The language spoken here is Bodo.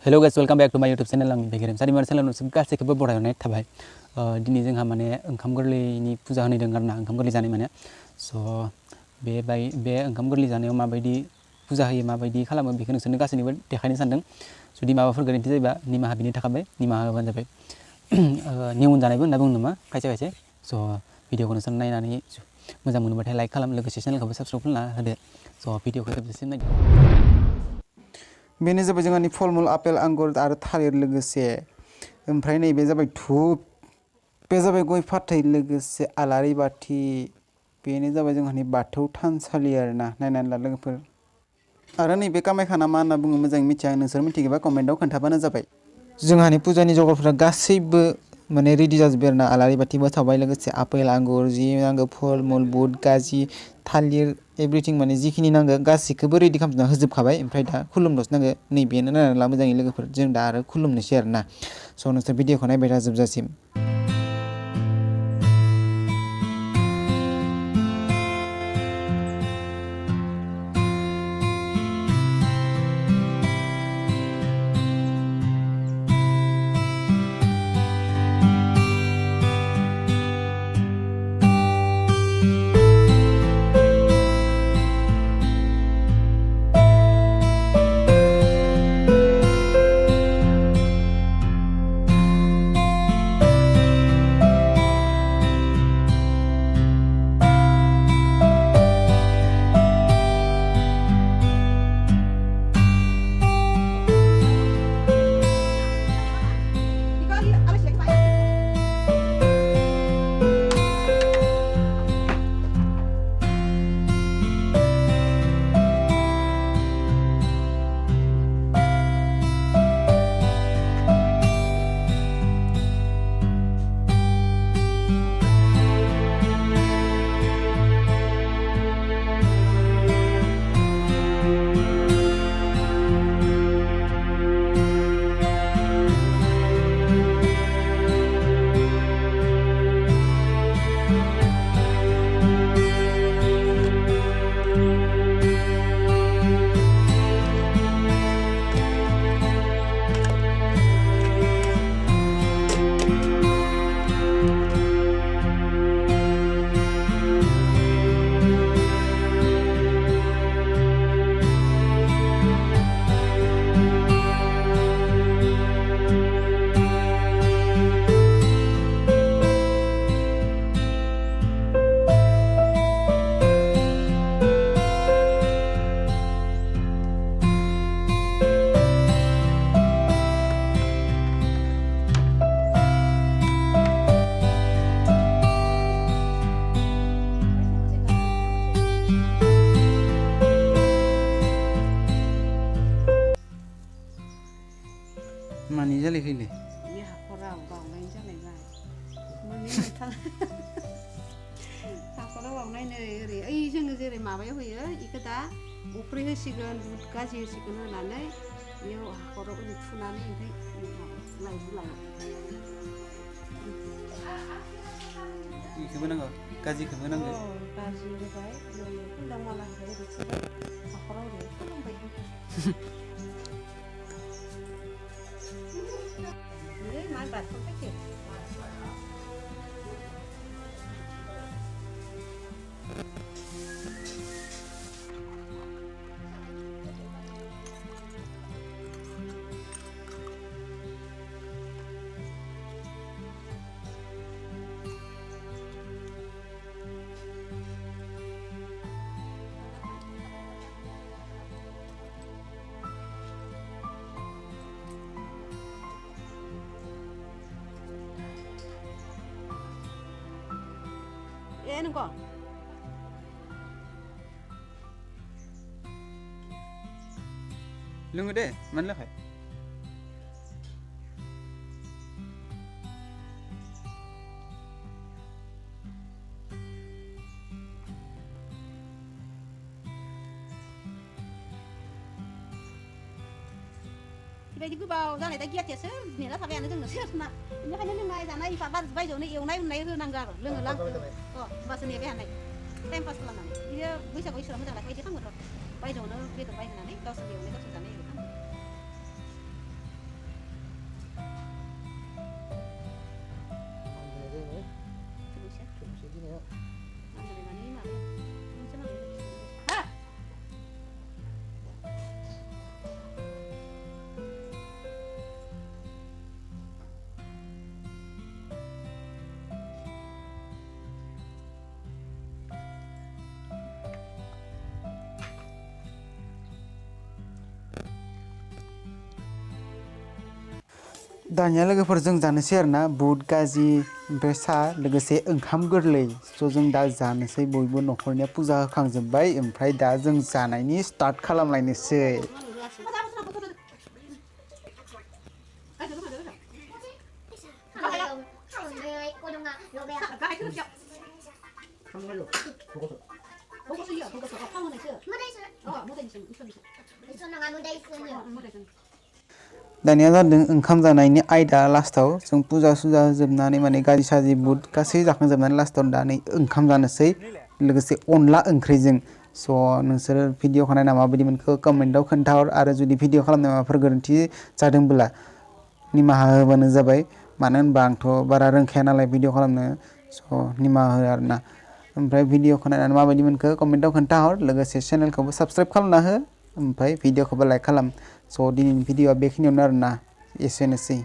Hello guys, welcome back to my YouTube channel. आं Geremsha Dwimary channel नोंसोर गासैखौबो बरायनाय थाबाय। दिनै जोंहा माने ओंखाम गोरलैनि फुजा होनाय दं आरोना ओंखाम गोरलै जानाय माने बे ओंखाम गोरलै जानायाव माबायदि फुजा होयो माबायदि खालामो बेखौ नोंसोरनो गासैनोबो देखायनो सानदों। जुदि माबाफोर गोरोन्थि जायोबा निमाहा बिनि थाखाय निमाहा होबानो जाबाय। नेउन जानायबो होनना बुङो नामा खायसे खायसे। भिडिअखौ नोंसोर नायनानै मोजां मोनोबाथाय लाइक खालाम लोगोसे चेनेलखौबो साबस्क्राइब खालामना होदो। भिडिअखौ जोबजासिम नायदो। बेनो जाबाय जोंहानि फलमुल आपेल आंगुर आरो थालिर लोगोसे ओमफ्राय नैबे जाबाय धुप बे जाबाय गय फाथै लोगोसे आलारि बाथि बेनो जाबाय जोंहानि बाथौ थानसालि आरोना नायनानै ला लोगोफोर आरो नैबे कामाख्याना मा होनना बुङो मोजाङै मिथिया नोंसोर मिथियोबा कमेन्टआव खोन्थाबानो जाबाय। जोंहानि फुजानि जगारफोरा गासैबो माने रेडि जाजोब्बाय आरोना आलारि बाथिबो सावबाय लोगोसे आपेल आंगुर जि नांगौ फल मुल बुट गाजि थालिर एभ्रिथिं माने जिखिनि नांगौ गासैखौबो रेडि खालामना होजोबखाबाय ओमफ्राय दा खुलुमनोसो नांगौ नैबेनो नायनानै ला मोजाङै लोगोफोर जों दा आरो खुलुमनोसै आरोना नोंसोर भिडिअखौ नायबाय था जोबजासिम। मानि जालाय फैले बे हाखराव बावनाय जालायबाय हाखराव बावनाय नै ओरै ओइ जोङो जेरै माबायाव होयो इखो दा अफ्रि होसिगोन बुट गाजि होसिगोन होनानै बेयाव हाखराव ओरै थुनानै ओमफ्राय लाइजु इखोबो नांगौ गाजिखौबो नांगौ गाजि होबाय खुलदां माला होबाय ओरै थुबाय हाखराव ओरै थुलांबाय माइ बाथौखायसो नंगौ लोङो दे मानो लोंखाय बेबायदि गोबाव जानाय दा गियाथियासो नेना थाबायानो जोंनो सोरना बेनिखायनो लोंनाय जानाय बायजोआवनो एवनाय उननाय होनांगौ आरो लोङो होमबासो नेबाय हानाय टाइम पास खालामनानै बियो बैसागु इसोरा मोजां लाखिबाय बिदि खालामो र' बायजोआवनो बेदर बायहोनानै गावसोर एवनाय गावसोर जानाय दानिया लोगोफोर जों जानोसै आरोना बुट गाजि ओमफ्राय सा लोगोसे ओंखाम गोरलै स' जों दा जानोसै बयबो न'खरनिया पुजा होखांजोब्बाय ओमफ्राय दा जों जानायनि स्टार्ट खालामलायनोसै दानिया जादों ओंखाम जानायनि आयदा लास्टाव जों पुजा सुजा होजोबनानै माने गाजि साजि बुट गासै जाखांजोबनानै लास्टाव दा नै ओंखाम जानोसै लोगोसे अनला ओंख्रिजों स' नोंसोर भिडिअखौ नायना माबायदि मोनखो कमेन्टआव खोन्थाहर आरो जुदि भिडिअ खालामनाय माबाफोर गोरोन्थि जादोंब्ला निमाहा होबानो जाबाय मानो होनबा आंथ' बारा रोंखाया नालाय भिडिअ खालामनो स' निमाहा हो आरोना ओमफ्राय भिडिअखौ नायनानै माबायदि मोनखो कमेन्टआव खोन्थाहर लोगोसे चेनेलखौबो साबस्क्राइब खालामना हो ओमफ्राय भिडिअखौबो लाइक खालाम स' दिनैनि भिडिअआ बेखिनियावनो आरोना एसेनोसै